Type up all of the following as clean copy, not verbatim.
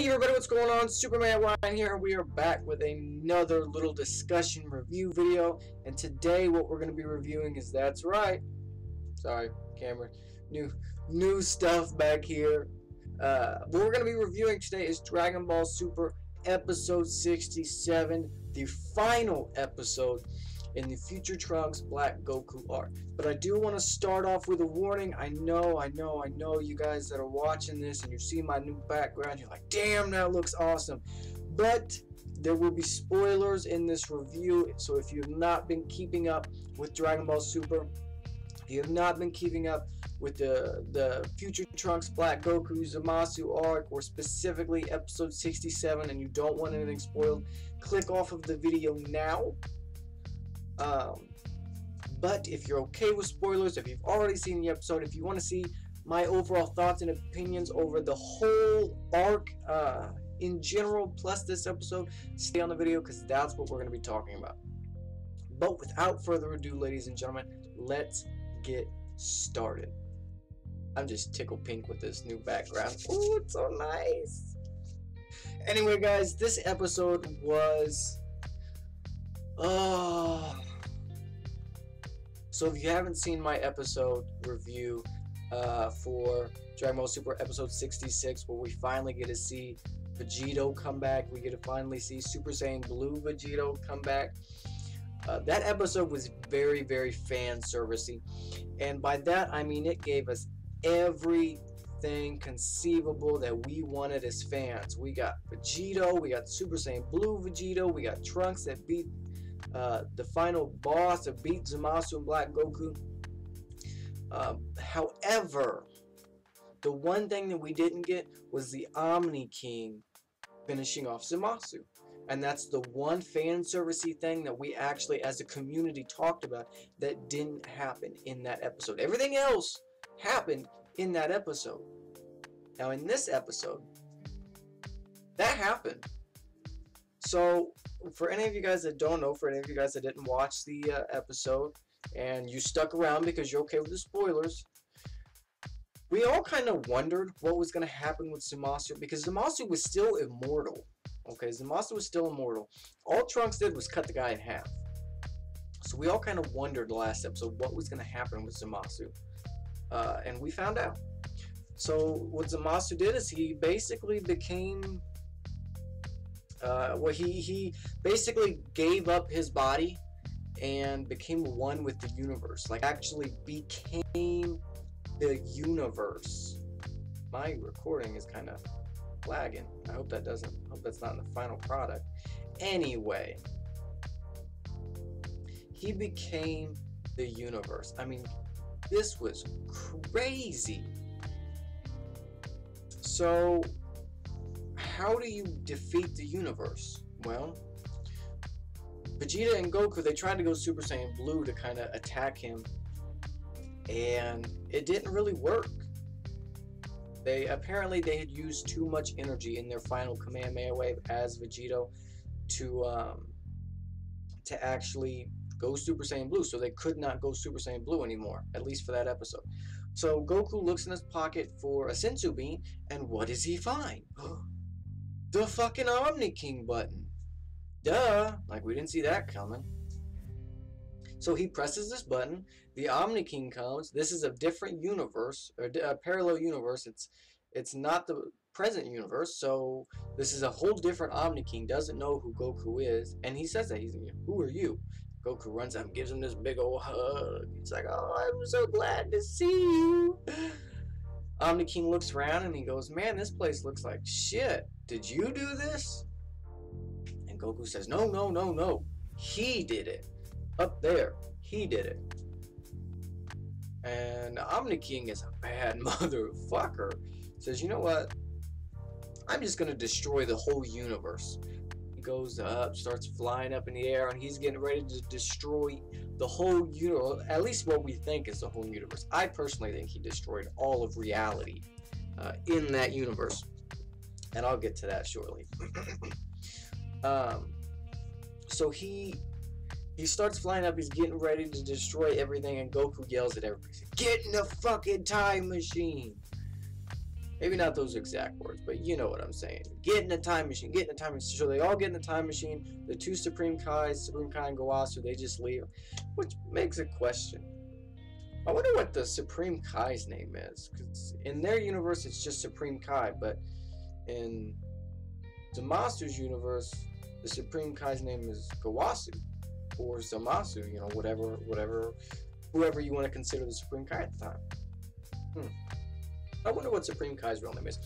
Hey everybody, what's going on? SupermanRion here. We are back with another little discussion review video, and today what we're going to be reviewing is, that's right, sorry camera, new stuff back here. What we're going to be reviewing today is Dragonball Super episode 67, the final episode in the Future Trunks Black Goku Arch. But I do want to start off with a warning. I know you guys that are watching this and you see my new background, you're like, damn, that looks awesome. But there will be spoilers in this review, so if you have not been keeping up with Dragon Ball Super, if you have not been keeping up with the Future Trunks Black Goku Zamasu arc, or specifically episode 67, and you don't want anything spoiled, click off of the video now. But if you're okay with spoilers, if you've already seen the episode, if you want to see my overall thoughts and opinions over the whole arc in general, plus this episode, stay on the video because that's what we're going to be talking about. But without further ado, ladies and gentlemen, let's get started. I'm just tickled pink with this new background. Ooh, it's so nice. Anyway, guys, this episode was... So if you haven't seen my episode review for Dragon Ball Super episode 66, where we finally get to see Vegito come back, we get to finally see Super Saiyan Blue Vegito come back. That episode was very, very fan servicey, and by that I mean it gave us everything conceivable that we wanted as fans. We got Vegito, we got Super Saiyan Blue Vegito, we got Trunks that beat the final boss that beat Zamasu and Black Goku. However, the one thing that we didn't get was the Omni King finishing off Zamasu. And that's the one fan servicey thing that we actually as a community talked about that didn't happen in that episode. Everything else happened in that episode. Now in this episode, that happened. So for any of you guys that don't know, for any of you guys that didn't watch the episode and you stuck around because you're okay with the spoilers, we all kind of wondered what was going to happen with Zamasu, because Zamasu was still immortal. Okay, Zamasu was still immortal. All Trunks did was cut the guy in half. So we all kind of wondered the last episode what was going to happen with Zamasu. And we found out. So what Zamasu did is he basically became... he basically gave up his body and became one with the universe. Like, actually became the universe. My recording is kind of lagging. I hope that's not in the final product. Anyway, he became the universe. I mean, this was crazy. So how do you defeat the universe? Well, Vegeta and Goku, they tried to go Super Saiyan Blue to kind of attack him, and it didn't really work. Apparently they had used too much energy in their final Kamehameha wave as Vegito to actually go Super Saiyan Blue, so they could not go Super Saiyan Blue anymore, at least for that episode. So Goku looks in his pocket for a Sensu Bean, and what does he find? The fucking Omni King button. Duh, like we didn't see that coming. So he presses this button, the Omni King comes. This is a different universe, or a parallel universe. It's not the present universe, so this is a whole different Omni King. Doesn't know who Goku is, and he says that who are you? Goku runs out and gives him this big old hug. He's like, oh, I'm so glad to see you. Omni King looks around and he goes, man, this place looks like shit. Did you do this? And Goku says, no. He did it. Up there. He did it. And Omni King is a bad motherfucker. Says, you know what? I'm just going to destroy the whole universe. He goes up, starts flying up in the air, and he's getting ready to destroy the whole universe. At least what we think is the whole universe. I personally think he destroyed all of reality in that universe. And I'll get to that shortly. So he starts flying up, he's getting ready to destroy everything, and Goku yells at everybody, get in the fucking time machine! Maybe not those exact words, but you know what I'm saying. Get in the time machine, get in the time machine. So they all get in the time machine. The two Supreme Kais, Supreme Kai and Gowasu, they just leave. Which makes a question. I wonder what the Supreme Kai's name is. Because in their universe, it's just Supreme Kai. But in Zamasu's universe, the Supreme Kai's name is Gowasu. Or Zamasu, you know, whoever you want to consider the Supreme Kai at the time. I wonder what Supreme Kai's real name is.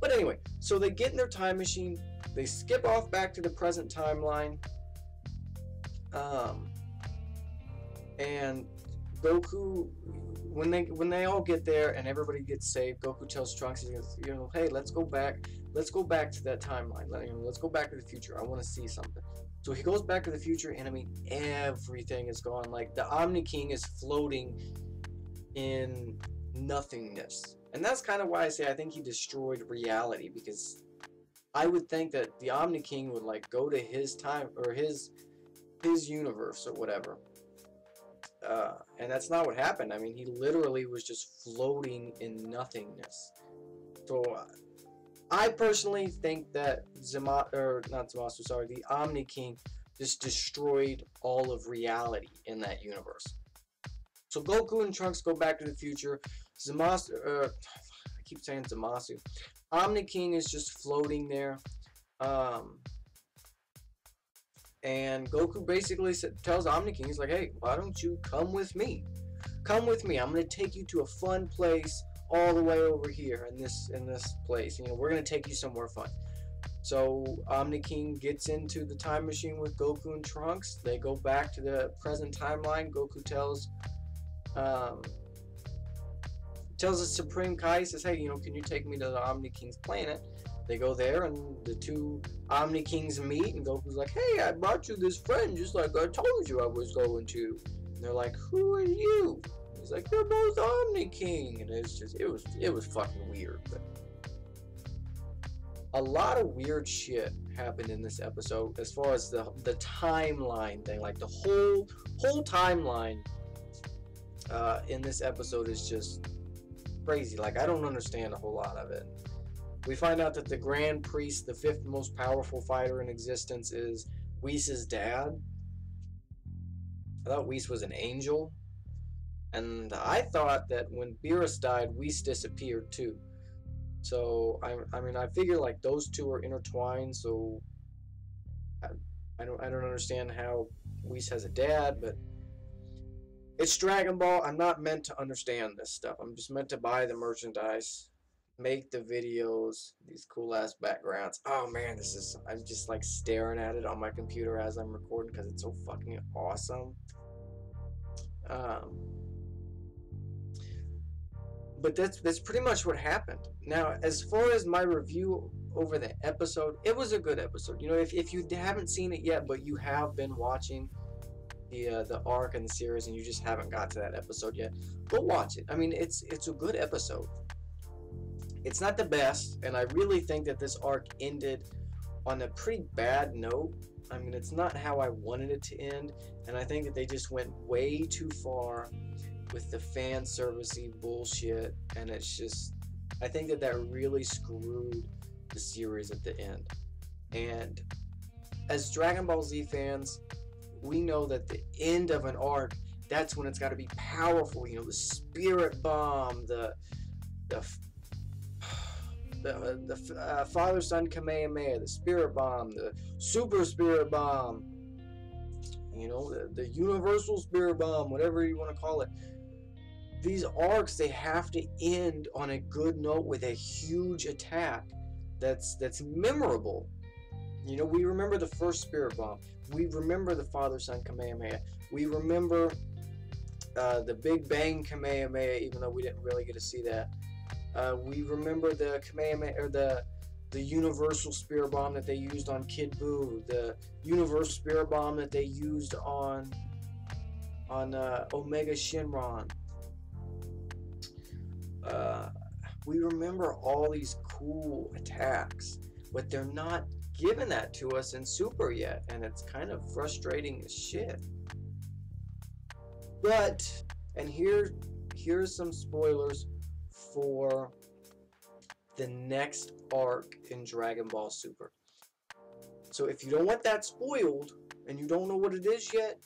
But anyway, so they get in their time machine, they skip off back to the present timeline, and Goku, when they all get there and everybody gets saved, Goku tells Trunks, he goes, you know, hey, let's go back to that timeline. Let's go back to the future. I want to see something. So he goes back to the future, and I mean, everything is gone. Like, the Omni King is floating in nothingness. And that's kind of why I say I think he destroyed reality, because I would think that the Omni King would, like, go to his time, or his universe, or whatever. And that's not what happened. I mean, he literally was just floating in nothingness. So, I personally think that the Omni King just destroyed all of reality in that universe. So Goku and Trunks go back to the future. I keep saying Zamasu. Omni King is just floating there. And Goku basically tells Omni King, he's like, hey, why don't you come with me? Come with me. I'm going to take you to a fun place all the way over here in this place. You know, we're going to take you somewhere fun. So Omni King gets into the time machine with Goku and Trunks. They go back to the present timeline. Goku tells the Supreme Kai, says, hey, you know, can you take me to the Omni King's planet? They go there, and the two Omni Kings meet, and Goku's like, hey, I brought you this friend just like I told you I was going to. And they're like, who are you? He's like, they're both Omni King. And it's just, it was fucking weird. But a lot of weird shit happened in this episode as far as the timeline thing. Like, the whole timeline in this episode is just crazy. Like, I don't understand a whole lot of it. We find out that the Grand Priest, the fifth most powerful fighter in existence, is Whis' dad. I thought Whis was an angel. And I thought that when Beerus died, Whis disappeared too. So, I mean, I figure like those two are intertwined, so I don't understand how Whis has a dad, but it's Dragon Ball. I'm not meant to understand this stuff. I'm just meant to buy the merchandise, make the videos, these cool ass backgrounds. Oh man, I'm just like staring at it on my computer as I'm recording because it's so fucking awesome. But that's pretty much what happened. Now, as far as my review over the episode, it was a good episode. You know, if you haven't seen it yet, but you have been watching the arc and the series, and you just haven't got to that episode yet, go watch it. I mean, it's a good episode. It's not the best, and I really think that this arc ended on a pretty bad note. I mean, it's not how I wanted it to end, and I think that they just went way too far with the fan servicey bullshit, and it's just, I think that really screwed the series at the end. And as Dragon Ball Z fans, we know that the end of an arc, that's when it's got to be powerful. You know, the Spirit Bomb, the Father Son Kamehameha, the Spirit Bomb, the Super Spirit Bomb, you know, the Universal Spirit Bomb, whatever you want to call it. These arcs, they have to end on a good note with a huge attack that's memorable. You know, we remember the first Spirit Bomb. We remember the Father Son Kamehameha. We remember the Big Bang Kamehameha, even though we didn't really get to see that. We remember the Kamehameha, or the Universal Spirit Bomb that they used on Kid Buu, the Universal Spirit Bomb that they used on Omega Shenron. We remember all these cool attacks, but they're not giving that to us in Super yet, and it's kind of frustrating as shit. But, and here's some spoilers for the next arc in Dragon Ball Super. So if you don't want that spoiled and you don't know what it is yet,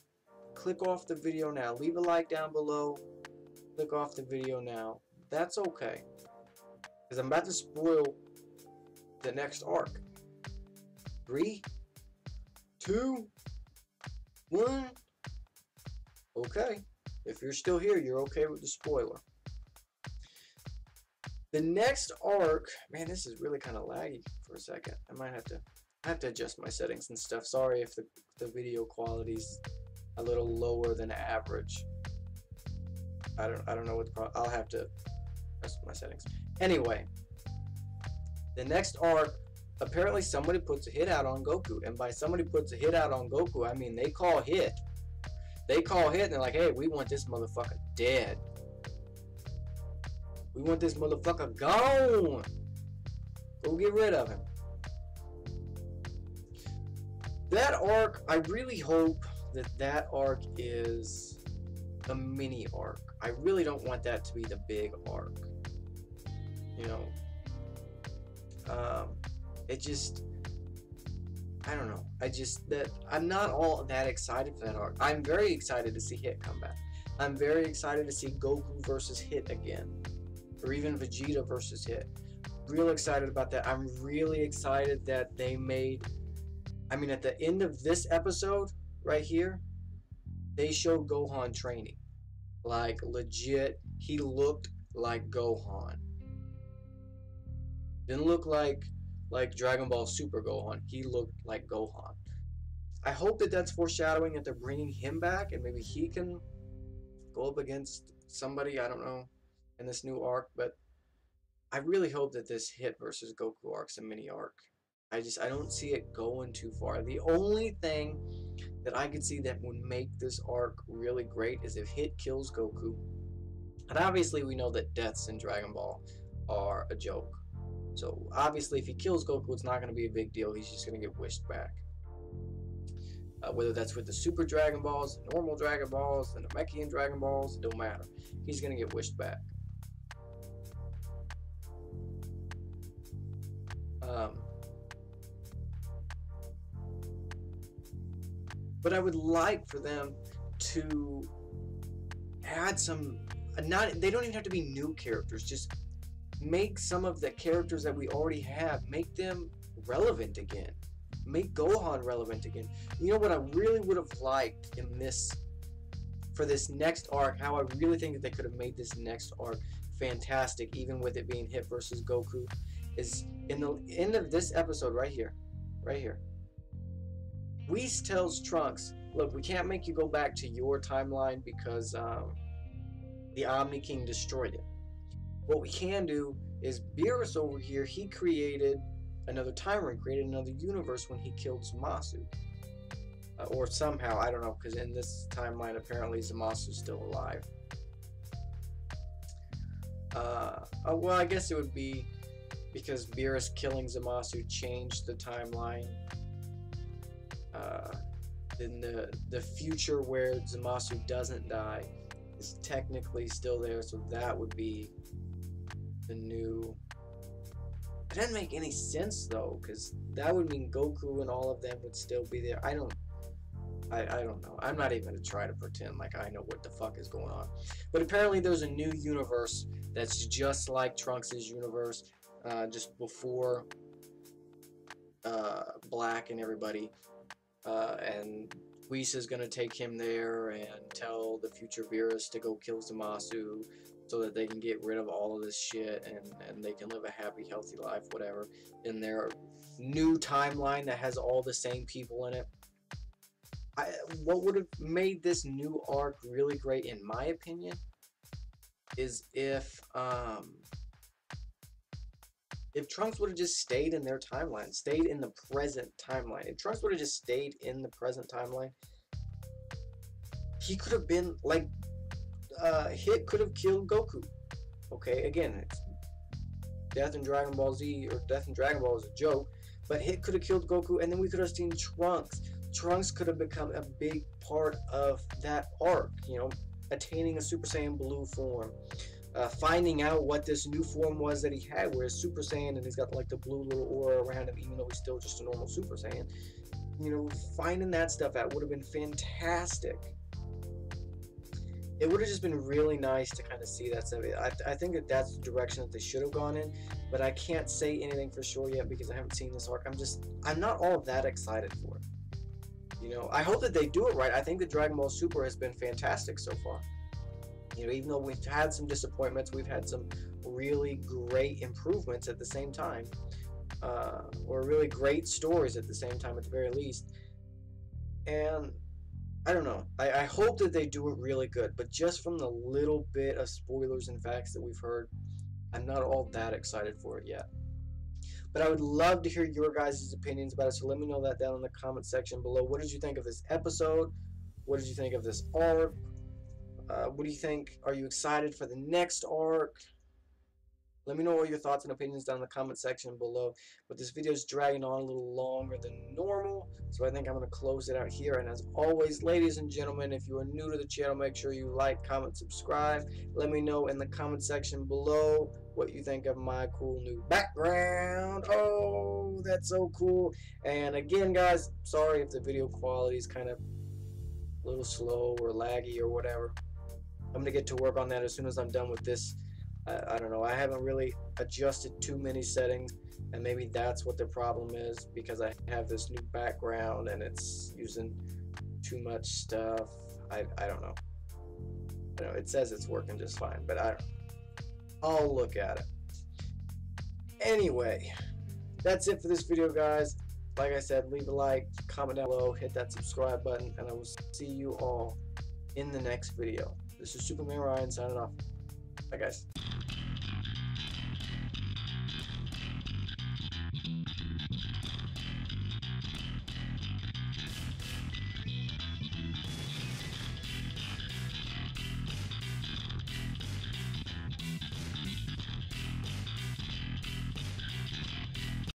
click off the video now. Leave a like down below. Click off the video now. That's okay, because I'm about to spoil the next arc. 3, 2, 1. Okay. If you're still here, you're okay with the spoiler. The next arc, man, this is really kind of laggy for a second. I might have to adjust my settings and stuff. Sorry if the video quality's a little lower than average. I don't know what the problem. I'll have to adjust my settings. Anyway, the next arc, apparently somebody puts a hit out on Goku, and by somebody puts a hit out on Goku, I mean they call hit. They call hit and they're like, hey, we want this motherfucker dead. We want this motherfucker gone. Go get rid of him. That arc, I really hope that arc is a mini arc. I really don't want that to be the big arc. You know, it just, I don't know. I'm not all that excited for that arc. I'm very excited to see Hit come back. I'm very excited to see Goku versus Hit again, or even Vegeta versus Hit. Real excited about that. I'm really excited that they made, I mean, at the end of this episode right here, they showed Gohan training. Like, legit, he looked like Gohan. Didn't look like Dragon Ball Super Gohan. He looked like Gohan. I hope that that's foreshadowing that they're bringing him back, and maybe he can go up against somebody, I don't know, in this new arc. But I really hope that this Hit versus Goku arc's a mini arc. I don't see it going too far. The only thing that I could see that would make this arc really great is if Hit kills Goku. And obviously we know that deaths in Dragon Ball are a joke. So obviously if he kills Goku, it's not going to be a big deal. He's just going to get wished back. Whether that's with the Super Dragon Balls, the normal Dragon Balls, the Namekian Dragon Balls, it don't matter. He's going to get wished back. But I would like for them to add some, they don't even have to be new characters, just make some of the characters that we already have, make them relevant again. Make Gohan relevant again. You know what I really would have liked in this, for this next arc, how I really think that they could have made this next arc fantastic, even with it being Hit versus Goku, is in the end of this episode right here. Whis tells Trunks, look, we can't make you go back to your timeline because the Omni King destroyed it. What we can do is Beerus over here, he created another timeline, created another universe when he killed Zamasu. Or somehow, I don't know, because in this timeline apparently Zamasu's still alive. Well, I guess it would be because Beerus killing Zamasu changed the timeline. Then the future where Zamasu doesn't die is technically still there, so that would be the new. It doesn't make any sense though, because that would mean Goku and all of them would still be there. I don't know. I'm not even gonna try to pretend like I know what the fuck is going on. But apparently there's a new universe that's just like Trunks' universe, just before Black and everybody. And Whis is gonna take him there and tell the future Beerus to go kill Zamasu so that they can get rid of all of this shit and they can live a happy, healthy life, whatever, in their new timeline that has all the same people in it. What would have made this new arc really great, in my opinion, is if Trunks would have just stayed in their timeline, stayed in the present timeline. If Trunks would have just stayed in the present timeline, he could have been like, Hit could have killed Goku. Okay, again, it's Death in Dragon Ball Z, or Death in Dragon Ball is a joke, but Hit could have killed Goku, and then we could have seen Trunks. Trunks could have become a big part of that arc, you know, attaining a Super Saiyan Blue form. finding out what this new form was that he had, where it's Super Saiyan and he's got like the blue little aura around him, even though he's still just a normal Super Saiyan. You know, finding that stuff out would have been fantastic. It would have just been really nice to kind of see that stuff. I think that that's the direction that they should have gone in, but I can't say anything for sure yet because I haven't seen this arc. I'm not all that excited for it. You know, I hope that they do it right. I think the Dragon Ball Super has been fantastic so far. You know, even though we've had some disappointments, we've had some really great improvements at the same time, or really great stories at the same time, at the very least. And I don't know. I hope that they do it really good, but just from the little bit of spoilers and facts that we've heard, I'm not all that excited for it yet. But I would love to hear your guys' opinions about it, so let me know that down in the comment section below. What did you think of this episode? What did you think of this arc? What do you think? Are you excited for the next arc? Let me know all your thoughts and opinions down in the comment section below. But this video is dragging on a little longer than normal, so I think I'm going to close it out here. And as always, ladies and gentlemen, if you are new to the channel, make sure you like, comment, subscribe. Let me know in the comment section below what you think of my cool new background. Oh, that's so cool. And again, guys, sorry if the video quality is kind of a little slow or laggy or whatever. I'm going to get to work on that as soon as I'm done with this. I don't know. I haven't really adjusted too many settings, and maybe that's what the problem is, because I have this new background and it's using too much stuff. I don't know. You know, it says it's working just fine, but I'll look at it. Anyway, that's it for this video, guys. Like I said, leave a like, comment down below, hit that subscribe button, and I will see you all in the next video. This is SupermanRion signing off. Bye, guys.